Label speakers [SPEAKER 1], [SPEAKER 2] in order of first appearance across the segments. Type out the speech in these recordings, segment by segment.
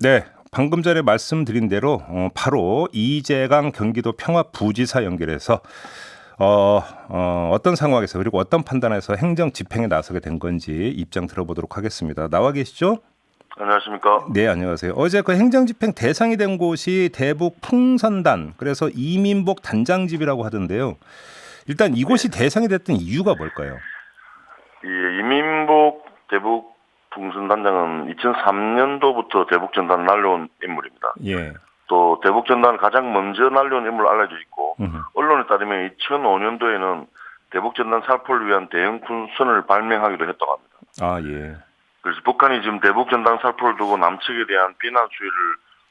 [SPEAKER 1] 네, 방금 전에 말씀드린 대로 바로 이재강 경기도 평화부지사 연결해서 어떤 상황에서 그리고 어떤 판단에서 행정 집행에 나서게 된 건지 입장 들어보도록 하겠습니다. 나와 계시죠?
[SPEAKER 2] 안녕하십니까?
[SPEAKER 1] 네, 안녕하세요. 어제 그 행정 집행 대상이 된 곳이 대북 풍선단, 그래서 이민복 단장집이라고 하던데요. 일단 이곳이 대상이 됐던 이유가 뭘까요?
[SPEAKER 2] 예, 이민복 대북 풍선단장은 2003년도부터 대북전단을 날려온 인물입니다.
[SPEAKER 1] 예.
[SPEAKER 2] 또 대북전단을 가장 먼저 날려온 인물로 알려져 있고 언론에 따르면 2005년도에는 대북전단 살포를 위한 대형 풍선을 발명하기도 했다고 합니다.
[SPEAKER 1] 아, 예.
[SPEAKER 2] 그래서 북한이 지금 대북전단 살포를 두고 남측에 대한 비난 수위를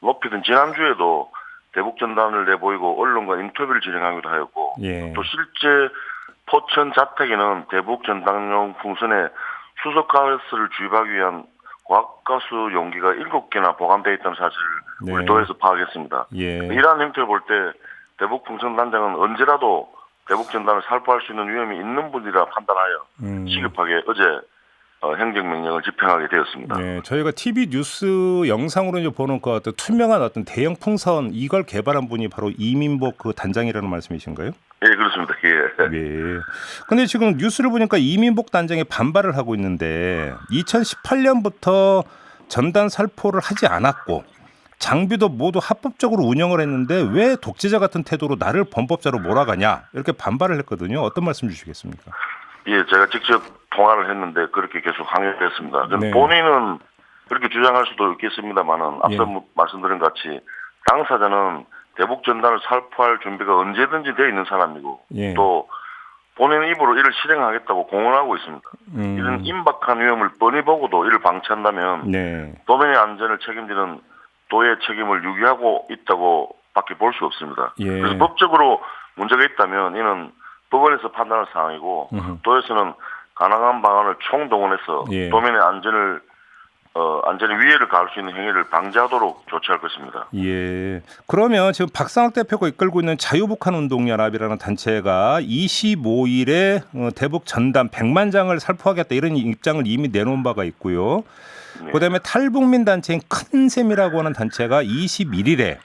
[SPEAKER 2] 높이던 지난주에도 대북전단을 내보이고 언론과 인터뷰를 진행하기도 하였고
[SPEAKER 1] 예.
[SPEAKER 2] 또 실제 포천 자택에는 대북전단용 풍선에 수소가스를 주입하기 위한 과학가스 용기가 7개나 보관되어 있다는 사실을
[SPEAKER 1] 네.
[SPEAKER 2] 우리 도에서 파악했습니다.
[SPEAKER 1] 예.
[SPEAKER 2] 이러한 행태를 볼 때 대북 풍선단장은 언제라도 대북전단을 살포할 수 있는 위험이 있는 분이라 판단하여 시급하게 어제 행정명령을 집행하게 되었습니다.
[SPEAKER 1] 네, 저희가 TV 뉴스 영상으로 이제 보는 그 어떤 투명한 어떤 대형 풍선 이걸 개발한 분이 바로 이민복 그 단장이라는 말씀이신가요?
[SPEAKER 2] 예, 그렇습니다. 예.
[SPEAKER 1] 네. 근데 지금 뉴스를 보니까 이민복 단장이 반발을 하고 있는데 2018년부터 전단 살포를 하지 않았고 장비도 모두 합법적으로 운영을 했는데 왜 독재자 같은 태도로 나를 범법자로 몰아가냐 이렇게 반발을 했거든요. 어떤 말씀 주시겠습니까?
[SPEAKER 2] 예, 제가 직접 통화를 했는데 그렇게 계속 항의를 했습니다.
[SPEAKER 1] 네.
[SPEAKER 2] 본인은 그렇게 주장할 수도 있겠습니다만은 앞서
[SPEAKER 1] 예.
[SPEAKER 2] 말씀드린 것 같이 당사자는 대북 전단을 살포할 준비가 언제든지 되어 있는 사람이고
[SPEAKER 1] 예.
[SPEAKER 2] 또 본인 입으로 이를 실행하겠다고 공언하고 있습니다. 이런 임박한 위험을 뻔히 보고도 이를 방치한다면
[SPEAKER 1] 네.
[SPEAKER 2] 도민의 안전을 책임지는 도의 책임을 유기하고 있다고 밖에 볼 수 없습니다.
[SPEAKER 1] 예.
[SPEAKER 2] 그래서 법적으로 문제가 있다면 이는 법원에서 판단할 사항이고 도에서는 가능한 방안을 총동원해서
[SPEAKER 1] 예.
[SPEAKER 2] 도민의 안전에 위해를 가할 수 있는 행위를 방지하도록 조치할 것입니다.
[SPEAKER 1] 예. 그러면 지금 박상학 대표가 이끌고 있는 자유북한운동연합이라는 단체가 25일에 대북 전단 100만 장을 살포하겠다 이런 입장을 이미 내놓은 바가 있고요.
[SPEAKER 2] 네.
[SPEAKER 1] 그다음에 탈북민 단체인 큰샘이라고 하는 단체가 21일에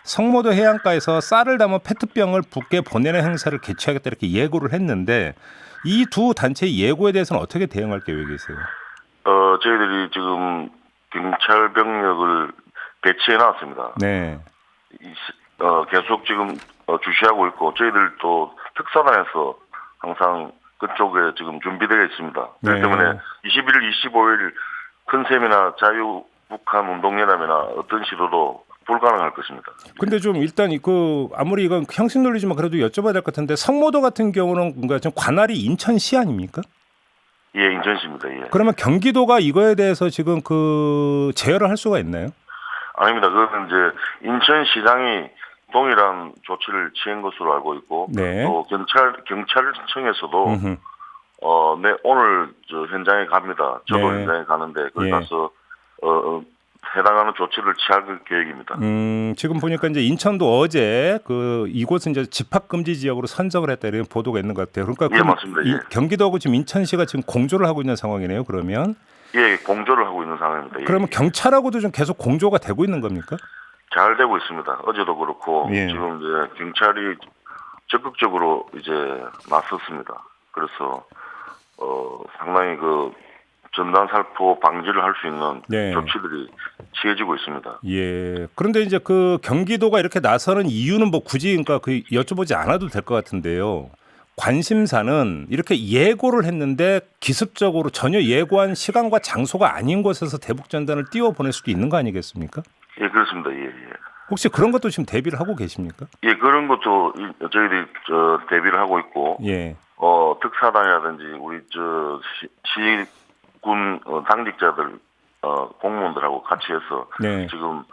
[SPEAKER 1] 성모도 해안가에서 쌀을 담은 페트병을 북에 보내는 행사를 개최하겠다 이렇게 예고를 했는데 이 두 단체의 예고에 대해서는 어떻게 대응할 계획이세요?
[SPEAKER 2] 저희들이 지금 경찰 병력을 배치해 놨습니다.
[SPEAKER 1] 네.
[SPEAKER 2] 계속 지금 주시하고 있고 저희들도 특사단에서 항상 그쪽에 지금 준비되어 있습니다. 그렇기
[SPEAKER 1] 네.
[SPEAKER 2] 때문에 21일, 25일 큰샘이나 자유북한운동연합이나 어떤 시도도 불가능할 것입니다.
[SPEAKER 1] 근데 좀 일단 아무리 이건 형식 논리지만 그래도 여쭤봐야 될 것 같은데 성모도 같은 경우는 뭔가 좀 관할이 인천시 아닙니까?
[SPEAKER 2] 예, 인천시입니다. 예.
[SPEAKER 1] 그러면 경기도가 이거에 대해서 지금 제어를 할 수가 있나요?
[SPEAKER 2] 아닙니다. 그거는 이제 인천시장이 동일한 조치를 취한 것으로 알고 있고
[SPEAKER 1] 네.
[SPEAKER 2] 또 경찰청에서도 오늘 현장에 갑니다. 저도
[SPEAKER 1] 네.
[SPEAKER 2] 현장에 가는데 거기
[SPEAKER 1] 예.
[SPEAKER 2] 가서 해당하는 조치를 취할 계획입니다.
[SPEAKER 1] 지금 보니까 이제 인천도 어제 이곳은 이제 집합 금지 지역으로 선정을 했다 이런 보도가 있는 것 같아요. 그러니까
[SPEAKER 2] 예, 맞습니다. 예.
[SPEAKER 1] 경기도하고 지금 인천시가 지금 공조를 하고 있는 상황이네요. 그러면
[SPEAKER 2] 예, 공조를 하고 있는 상황입니다. 예.
[SPEAKER 1] 그러면 경찰하고도 좀 계속 공조가 되고 있는 겁니까?
[SPEAKER 2] 잘 되고 있습니다. 어제도 그렇고
[SPEAKER 1] 예.
[SPEAKER 2] 지금 이제 경찰이 적극적으로 이제 나섰습니다. 그래서 상당히 전단 살포 방지를 할 수 있는
[SPEAKER 1] 네.
[SPEAKER 2] 조치들이 취해지고 있습니다.
[SPEAKER 1] 예. 그런데 이제 경기도가 이렇게 나서는 이유는 뭐 굳이 그러니까 여쭤보지 않아도 될 것 같은데요. 관심사는 이렇게 예고를 했는데 기습적으로 전혀 예고한 시간과 장소가 아닌 곳에서 대북 전단을 띄워 보낼 수도 있는 거 아니겠습니까?
[SPEAKER 2] 예, 그렇습니다. 예, 예.
[SPEAKER 1] 혹시 그런 것도 지금 대비를 하고 계십니까?
[SPEAKER 2] 예, 그런 것도 저희들이 대비를 하고 있고,
[SPEAKER 1] 예.
[SPEAKER 2] 특사단이라든지 우리 시군 당직자들 공무원들하고 같이 해서
[SPEAKER 1] 네.
[SPEAKER 2] 지금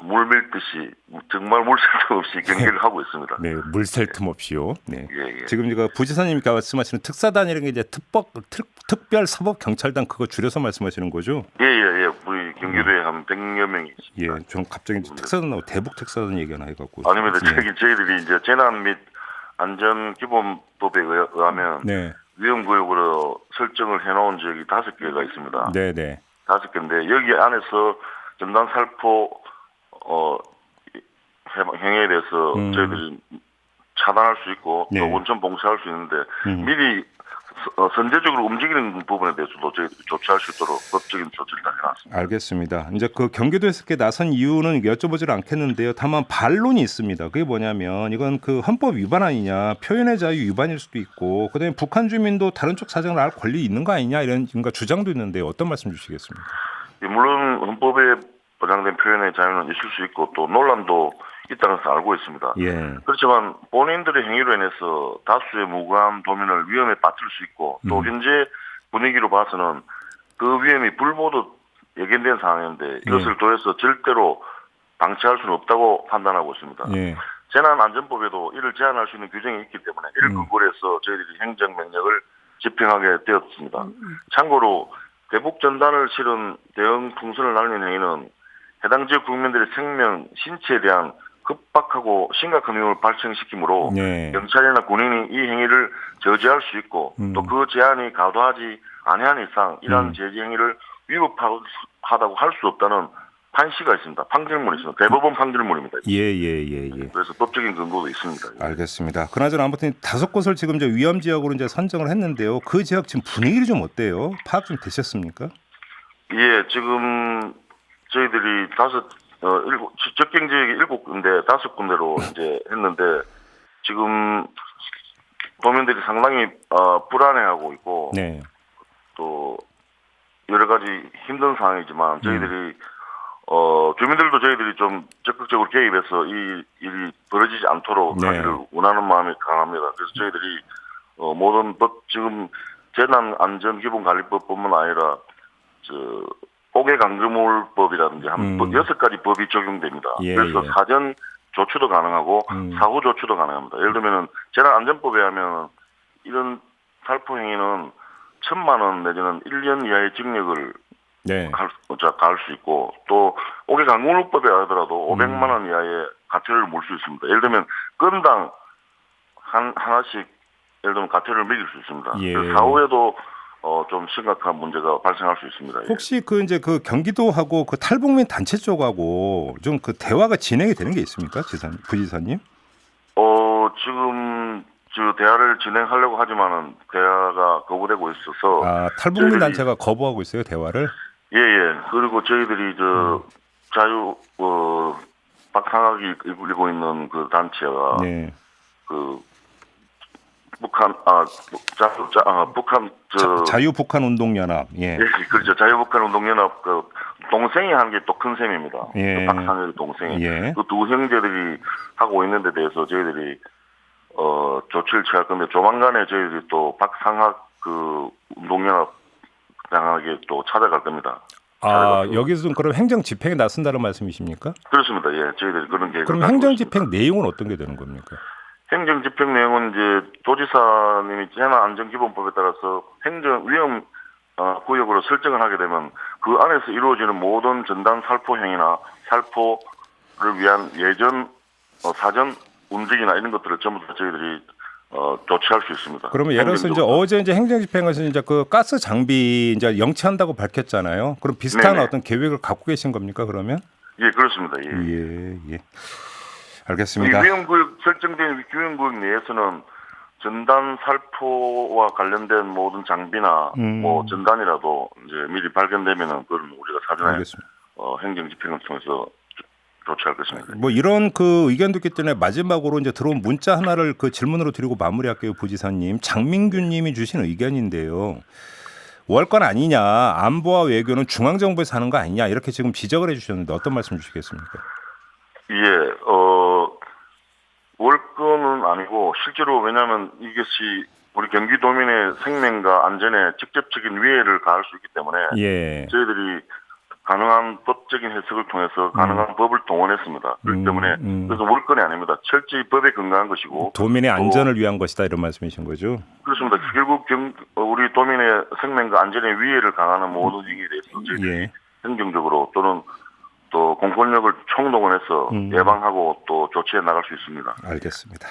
[SPEAKER 2] 물 밀듯이 정말 물 샐 틈 없이 경기를 하고 있습니다.
[SPEAKER 1] 네, 물 샐 틈 없이요. 네.
[SPEAKER 2] 예, 예.
[SPEAKER 1] 지금 부지사님이 말씀하시는 특사단이라는 게 이제 특별 사법 경찰단 그거 줄여서 말씀하시는 거죠?
[SPEAKER 2] 예, 예, 예. 우리 경기도에 한 100여 명이 있습니다.
[SPEAKER 1] 예, 좀 갑자기 특사단하고 대북 특사단 얘기가 해갖고.
[SPEAKER 2] 아닙니다.
[SPEAKER 1] 예.
[SPEAKER 2] 저희들이 이제 재난 및 안전 기본법에 의하면
[SPEAKER 1] 네,
[SPEAKER 2] 위험구역으로 설정을 해놓은 지역이 5개가 있습니다.
[SPEAKER 1] 네, 네.
[SPEAKER 2] 5개인데 여기 안에서 전단 살포 행위에 대해서 저희들이 차단할 수 있고
[SPEAKER 1] 네.
[SPEAKER 2] 또 원천 봉쇄할 수 있는데 미리 선제적으로 움직이는 부분에 대해서도 저희들이 조치할 수 있도록 법적인 조치를 다 해놨습니다.
[SPEAKER 1] 알겠습니다. 이제 그 경기도에서 이렇게 나선 이유는 여쭤보지를 않겠는데요. 다만 반론이 있습니다. 그게 뭐냐면 이건 그 헌법 위반 아니냐, 표현의 자유 위반일 수도 있고, 그다음에 북한 주민도 다른 쪽 사정을 알 권리 있는 거 아니냐 이런 뭔가 주장도 있는데 어떤 말씀 주시겠습니까?
[SPEAKER 2] 물론 헌법에 보장된 표현의 자유는 있을 수 있고 또 논란도 있다는 것을 알고 있습니다.
[SPEAKER 1] 예.
[SPEAKER 2] 그렇지만 본인들의 행위로 인해서 다수의 무고한 도민을 위험에 빠뜨릴 수 있고 또 현재 분위기로 봐서는 그 위험이 불보듯 예견된 상황인데 이것을 도해서 절대로 방치할 수는 없다고 판단하고 있습니다.
[SPEAKER 1] 예.
[SPEAKER 2] 재난안전법에도 이를 제한할 수 있는 규정이 있기 때문에 이를 근거로 해서 저희들이 행정명령을 집행하게 되었습니다. 참고로 대북 전단을 실은 대형 풍선을 날리는 행위는 해당 지역 국민들의 생명, 신체에 대한 급박하고 심각한 위험을 발생시키므로
[SPEAKER 1] 네.
[SPEAKER 2] 경찰이나 군인이 이 행위를 저지할 수 있고 또 그 제한이 가도하지 아니한 이상 이러한 제지 행위를 위법하다고 할 수 없다는 판시가 있습니다. 판결문이 있습니다. 대법원 판결문입니다.
[SPEAKER 1] 예.
[SPEAKER 2] 그래서 법적인 근거도 있습니다.
[SPEAKER 1] 알겠습니다. 그나저나 아무튼 5곳을 지금 이제 위험 지역으로 이제 선정을 했는데요. 그 지역 지금 분위기는 좀 어때요? 파악 좀 되셨습니까?
[SPEAKER 2] 예, 지금 저희들이 접경 지역이 7군데, 5군데로 이제 했는데 지금 도민들이 상당히 불안해하고 있고
[SPEAKER 1] 네.
[SPEAKER 2] 또 여러 가지 힘든 상황이지만 저희들이 주민들도 저희들이 좀 적극적으로 개입해서 이 일이 벌어지지 않도록
[SPEAKER 1] 네.
[SPEAKER 2] 하기를 원하는 마음이 강합니다. 그래서 저희들이 모든 지금 재난안전기본관리법뿐만 아니라 옥외강조물법이라든지 한 6가지 법이 적용됩니다.
[SPEAKER 1] 예,
[SPEAKER 2] 그래서
[SPEAKER 1] 예.
[SPEAKER 2] 사전 조치도 가능하고 사후 조치도 가능합니다. 예를 들면 재난안전법에 하면 이런 살포 행위는 1,000만 원 내지는 1년 이하의 징역을
[SPEAKER 1] 네.
[SPEAKER 2] 갈 수 있고 또 옥외강조물법에 하더라도 500만 원 이하의 과태료를 물 수 있습니다. 예를 들면 건당 하나씩 예를 들면 과태료를 매길 수 있습니다.
[SPEAKER 1] 예.
[SPEAKER 2] 그래서 사후에도 좀 심각한 문제가 발생할 수 있습니다.
[SPEAKER 1] 혹시 그 이제 그 경기도하고 그 탈북민 단체 쪽하고 좀 그 대화가 진행이 되는 게 있습니까, 부지사님?
[SPEAKER 2] 지금 대화를 진행하려고 하지만은 대화가 거부되고 있어서
[SPEAKER 1] 탈북민
[SPEAKER 2] 저희들이,
[SPEAKER 1] 단체가 거부하고 있어요, 대화를?
[SPEAKER 2] 예. 그리고 저희들이 자유 박상학이 이끌고 있는 그 단체가
[SPEAKER 1] 네.
[SPEAKER 2] 그 북한
[SPEAKER 1] 자유 북한 운동 연합. 예.
[SPEAKER 2] 예, 그렇죠. 자유북한 운동연합 그 동생이 한 게 또 큰 셈입니다.
[SPEAKER 1] 예.
[SPEAKER 2] 그 박상혁 동생이
[SPEAKER 1] 예.
[SPEAKER 2] 그 두 형제들이 하고 있는 데 대해서 저희들이 조치를 취할 건데 조만간에 저희들이 또 박상학 그 운동연합 장에게 또 찾아갈 겁니다.
[SPEAKER 1] 여기서 그럼 행정 집행에 나선다는 말씀이십니까?
[SPEAKER 2] 그렇습니다. 예, 저희들이 그런 계획을.
[SPEAKER 1] 그럼 행정 집행 내용은 어떤 게 되는 겁니까?
[SPEAKER 2] 행정 집행 내용은 이제 도지사님이 재난안전기본법에 따라서 행정 위험 구역으로 설정을 하게 되면 그 안에서 이루어지는 모든 전단 살포 행위나 살포를 위한 예전 사전 움직이나 이런 것들을 전부 다 저희들이 조치할 수 있습니다.
[SPEAKER 1] 그러면 예를 들어서 이제 어제 이제 행정 집행에서 이제 그 가스 장비 이제 영치한다고 밝혔잖아요. 그럼 비슷한
[SPEAKER 2] 네네.
[SPEAKER 1] 어떤 계획을 갖고 계신 겁니까, 그러면?
[SPEAKER 2] 예, 그렇습니다. 예.
[SPEAKER 1] 예. 알겠습니다.
[SPEAKER 2] 이 위험구역 설정된 위험구역 내에서는 전단 살포와 관련된 모든 장비나 뭐 전단이라도 이제 미리 발견되면은 그건 우리가 사전에
[SPEAKER 1] 알겠습니다.
[SPEAKER 2] 행정 집행을 통해서 조치할 것입니다.
[SPEAKER 1] 뭐 이런 그 의견도 있기 때문에 마지막으로 이제 들어온 문자 하나를 그 질문으로 드리고 마무리할게요, 부지사님. 장민규님이 주신 의견인데요. 월권 아니냐, 안보와 외교는 중앙정부에서 하는 거 아니냐 이렇게 지금 지적을 해주셨는데 어떤 말씀 주시겠습니까?
[SPEAKER 2] 예, 월권은 아니고 실제로 왜냐하면 이것이 우리 경기도민의 생명과 안전에 직접적인 위해를 가할 수 있기 때문에
[SPEAKER 1] 예.
[SPEAKER 2] 저희들이 가능한 법적인 해석을 통해서 가능한 법을 동원했습니다. 그렇기 때문에 그래서 월권이 아닙니다. 철저히 법에 근거한 것이고
[SPEAKER 1] 도민의 안전을 위한 것이다 이런 말씀이신 거죠?
[SPEAKER 2] 그렇습니다. 결국 우리 도민의 생명과 안전에 위해를 가하는 모든 행위에 대해서 저희들이 행정적으로 또는 또 공권력을 총동원해서 예방하고 또 조치해 나갈 수 있습니다.
[SPEAKER 1] 알겠습니다.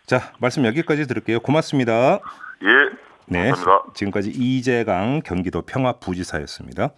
[SPEAKER 1] 자, 말씀 여기까지 들을게요. 고맙습니다.
[SPEAKER 2] 예,
[SPEAKER 1] 네,
[SPEAKER 2] 감사합니다.
[SPEAKER 1] 지금까지 이재강 경기도 평화부지사였습니다.